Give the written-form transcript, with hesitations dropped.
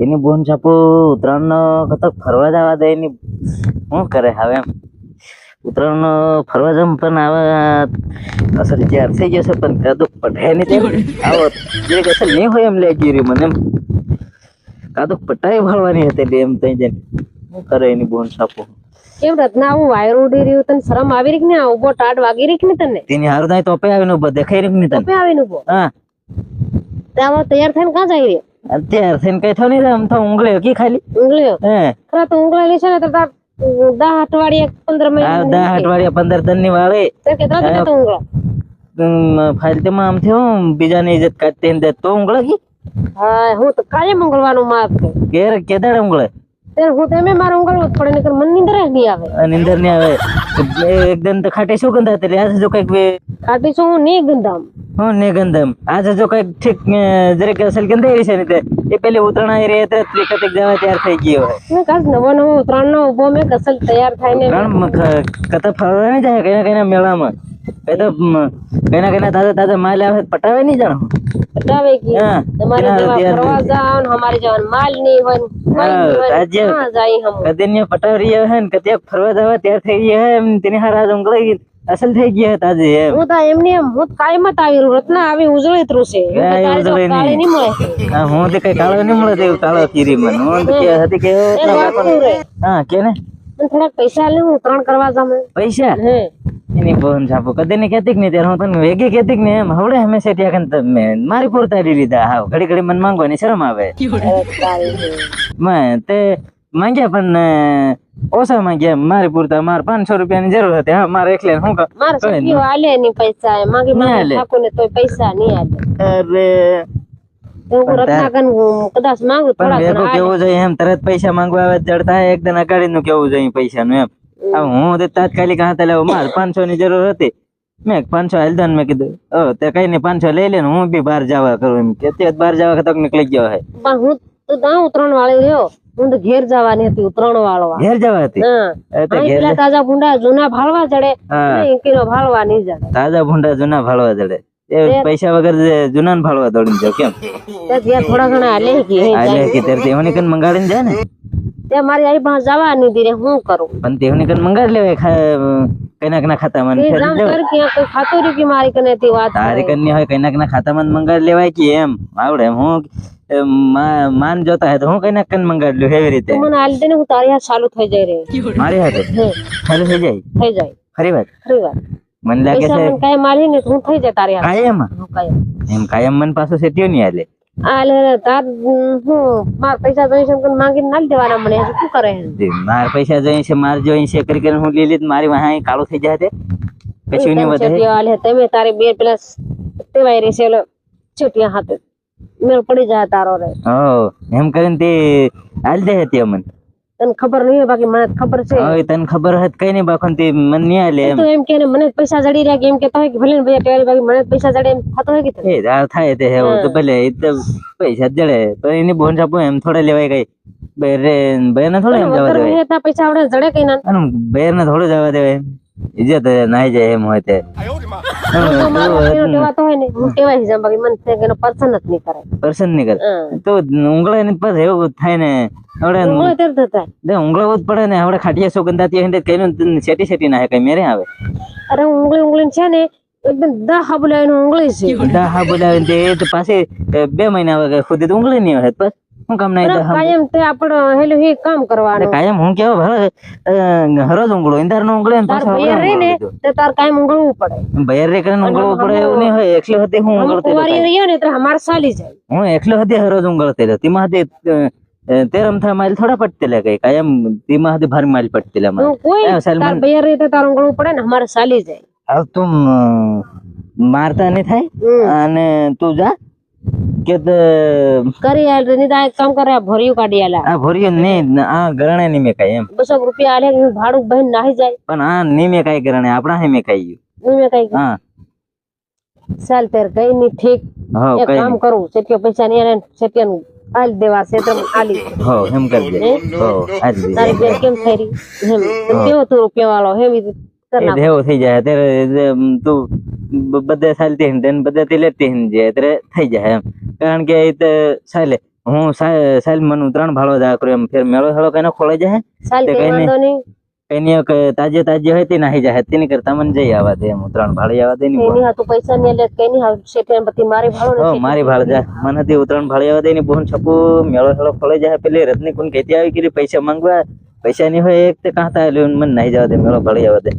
એની બોન છાપો ઉત્તરાયણ નો કતક ફરવા જવા દે એની શું કરે હવે એમ ઉત્તરાયણ ફરવા જમ પણ આવે અસલ તૈયાર થઈ જશે પણ કાદુક પટાય નહીં તેમ આવો જે અસલ નહીં હોય એમ લે ગીરી મને એમ કાદુક પટાય ભાળવાની હતી એટલે એમ થઈ જાય શું કરે એની બોન છાપો કેમ રત્ના આવું વાયર ઉડી રહ્યું તને શરમ આવી રહી ને ઉભો ટાટ વાગી રહી ને તને તેની હારું થાય તોપે આવીને ઉભો દેખાઈ રહી ને તને તોપે આવીને ઉભો હા ત્યાં તૈયાર થઈને ક્યાં જઈ રહ્યો અત્યારે થઈને કઈ થયો નહીં આમ તો ઊંઘળે કી ખાલી ઊંઘલ્યો હે ખરા તો ઊંઘળેલી છે ને તો તાર 10 અઠવાડિયે 15 મહિના 10 અઠવાડિયા 15 દિન ની વાળે તે કેટલા દિન તો ઊંઘળો ફાલતુમાં આમ થયો બીજાની ઇજ્જત કાઢતી ને તો ઊંઘળે કી હા હું તો કાયમ ઊંઘળવાનું માપ છે કેદાડે ઊંઘળે તે હું તો એમે મારે ઊંઘળવું જ પડે નકર મન નીંદર જ નહીં આવે નિંદર ને આવે એકદમ તો ખાટે શું ગંધા એટલે આજે જો કઈક કાઢી છું હું નહીં ગંધામ હું ને ગંધમ આજે જો કઈક ઠીક જરીક અસલ ગંધાઈ છે ને તે એ પેલી ઉતરણા એ રહે તો કતક જવા તૈયાર થઈ ગયો હોય મેં કાસ નવો નવો ઉત્તરાયણ નો ઉભો મેં કસલ તૈયાર થાય ને કતા ફરવા નહીં જાય કઈના કઈના મેળામાં કઈ તો કઈના તાજા તાજા માલ આવે પટાવે નહીં જાણો બતાવે કે તમારે જેવા ફરવા જાવ ને અમારે જવાનું માલ નહીં હોય જાય હમ કદીને પટાવરી હે ને કતે ફરવા જવા તૈયાર થઈ ગયા હે એમ તેની હારા ઊંઘળી અસલ થઈ ગયા તાજે એમ હું તો એમને એમ હું કાયમ જ આવી રત્ના આવી ઉજળી ત્રુ છે કાળી નહીં મળે હા હું તો કઈ કાળો નહીં મળે તે કાળો કીરી મન હું તો કે હતી કે હા કે ને થોડાક પૈસા લે હું ઉત્તરાયણ કરવા જામ પૈસા એની બોન છાપો કદે ને કેતી ને ત્યારે હું તને વેગી કેતી ને એમ હવડે હંમેશા ત્યાં તમે મારી પૂરતાડી લીધા હાવ ઘડી ઘડી મને માંગવાની શરમ આવે મેં તે માંગ્યા પણ ઓછા માંગ્યા મારી પૂરતા મારે 500 રૂપિયાની જરૂર હતી હા મારે એકલે શું મારે સખીઓ આલે ની પૈસા માંગી માંગી ઠાકોર ને તોય પૈસા નહીં આલે અરે હું રત્ના કન કદાચ માંગુ થોડા ઘણા કેવું જોઈએ એમ તરત પૈસા માંગવા આવે જડતા એકદમ અગાડી નું કેવું જોઈએ પૈસા નું એમ હું તો તાત્કાલિક હાથે લેવો મારે 500 ની જરૂર હતી મેં 500 હાલદાન મેં કીધું તે કઈ નહીં 500 લઈ લે ને હું બી બહાર જવા કરું એમ કે બહાર જવા ખતક નીકળી ગયો હે પણ હું તો ત્યાં ઉત્તરાયણ વાળી રહ્યો હું તો ઘેર જવાની હતી ઉત્તરાયણ વાળવા ઘેર જવા હતી પેલા તાજા ભૂંડા જૂના ભાળવા ચડે કિલો ભાળવા નહીં જડે તાજા ભૂંડા જૂના ભાળવા ચડે પૈસા વગર જૂના ને ભાળવા દોડી જાવ કેમ થોડા ઘણા હાલે કે તેઓની કન મંગાડીને જાય ને તે મારી આઈ પાસે જવાની દીરે હું કરું પણ તેઓની કન મંગાડી લેવાય કઈના ખાતામાં ખાતું રહ્યું કે મારી કને થી વાત તારી કન હોય કઈના ખાતામાં મંગાડી લેવાય કે એમ આવડે હું માન જોતા હે તો હું કઈના કન મંગાડી લ્યો એવી રીતે મને હાલ દે ને હું તારી હાથ ચાલુ થઈ જાય રે મારી હાથે ચાલુ થઈ જાય ખરી વાત મને લાગે છે કાય મારી ને હું થઈ જાય તારી કાયમ એમ કાયમ મન પાછો સેટ્યો નહીં હાલે આલે તાર હું માર પૈસા જોઈશે કે માંગીને નાલ દેવાના મને શું કરે માર પૈસા જોઈશે માર જોઈશે કરી કરીને હું લીલી મારી વાહા કાળો થઈ જાય તે કશું નહીં વધે આલે તમે તારે બે પેલા તેવાય રે છે છોટિયા હાથે મેળ પડી જાય તારો રે એમ કરીને તે હાલ દે હતી અમન તને ખબર નહીં બાકી મને ખબર છે હવે તને ખબર હત કઈ નહીં બાકી તે મને નહીં આલે એમ તો એમ કે મને પૈસા જડી રહ્યા કે એમ કેતા હોય કે ભલે ને ભૈયા ટેવારી બાકી મને પૈસા જડે એમ થતો હોય કે એ આ થાય તે હેવો તો ભલે એ તો પૈસા જડે તો એની બોન છાપો એમ થોડા લેવાય કઈ બેર ને થોડા એમ જવા દેવાય તા પૈસા આવડે જડે કઈ ના બેર ને થોડું જવા દેવાય ઇજ્જત નાઈ જાય એમ હોય તે પર્સન નહીં કરે તો ઊંઘળે ને પાછ એવું થાય ને ઊંઘળવું જ પડે ને હવે ખાટિયા સોગંદાતી કઈ સેટી સેટી ના કઈ મેરે આવે અરે ઊંઘળી છે ને એકદમ દા બોલાવીને ઊંઘળી છે દા બોલાવીને તે પાછી 2 મહિના વગર સુધી તો ઊંઘળી નહીં હોય બસ હું કામ નહીં કાયમ તે આપણો હેલો હે કામ કરવાનું કાયમ હું કેવો ભલે હરોજ ઊંઘળો ઇંધાર નો ઊંઘળે ને પાછો બયર ને તે તાર કાયમ ઊંઘળવું પડે બયર રે કરીને ઊંઘળવું પડે એવું નહીં હોય એકલો હતી હું ઊંઘળતો વારી રહ્યો ને તો અમાર ચાલી જાય હું એકલો હતી હરોજ ઊંઘળતે હતો તેમાં હતી 13 માઇલ થોડા પડતે લે કઈ કાયમ તેમાં હતી ભારી માઇલ પડતે લે તાર બયર રે તો તાર ઊંઘળવું પડે ને અમાર ચાલી જાય હવે તું મારતા નહીં થાય અને તું જા કે કરી આલ રે ની કામ કરે ભર્યું કાઢી આલા આ ભર્યું નહીં આ ગરણે ની મે કાઈ એમ 200 રૂપિયા આલે ભાડું બહેન નાહી જાય પણ આ ની મે કાઈ ગરણે આપણા હે મે કાઈ ની મે કાઈ હા ચાલ તેર કઈ ની ઠીક એક કામ કરું સેટિયો પૈસા ની આલે સેટિયન આલ દેવા છે તો આલી હો એમ કરી દે હો આજ દે તારી બેન કેમ થઈ રહી એમ કેવો તું રૂપિયા વાળો હે દેવો થઈ જાય ત્યારે તું બધે ચાલતી ને બધે લેતી ને જે ત્યારે થઈ જાય એમ કારણ કે એ તો ચાલે હું સાહેબ મને ઉતરાણ ભાળવા જા કર્યો એમ ફેર મેળો હેળો કઈ ખોલાઈ જાય ચાલ તે કઈ કઈ વાંધો નહીં કઈ તાજે હોય તે નાહી જાય તેની કરતા મને જઈ આવવા દે એમ ઉતરાણ ભાળી આવવા દે કઈ નહીં હતું પૈસા ની લે કઈ નહીં શેઠિયાને બધી મારી ભાળો ને મારી ભાળ જાય મને હતી ઉતરાણ ભાળી આવવા દે ની બોન છપુ મેળો હેળો ખોલાઈ જાય પેલી રત્ની કોણ કહેતી આવી કે પૈસા માંગવા પૈસા નહીં હોય એક તે કાંતા મને નાહી જવા દે મેળો ભાળી આવવા દે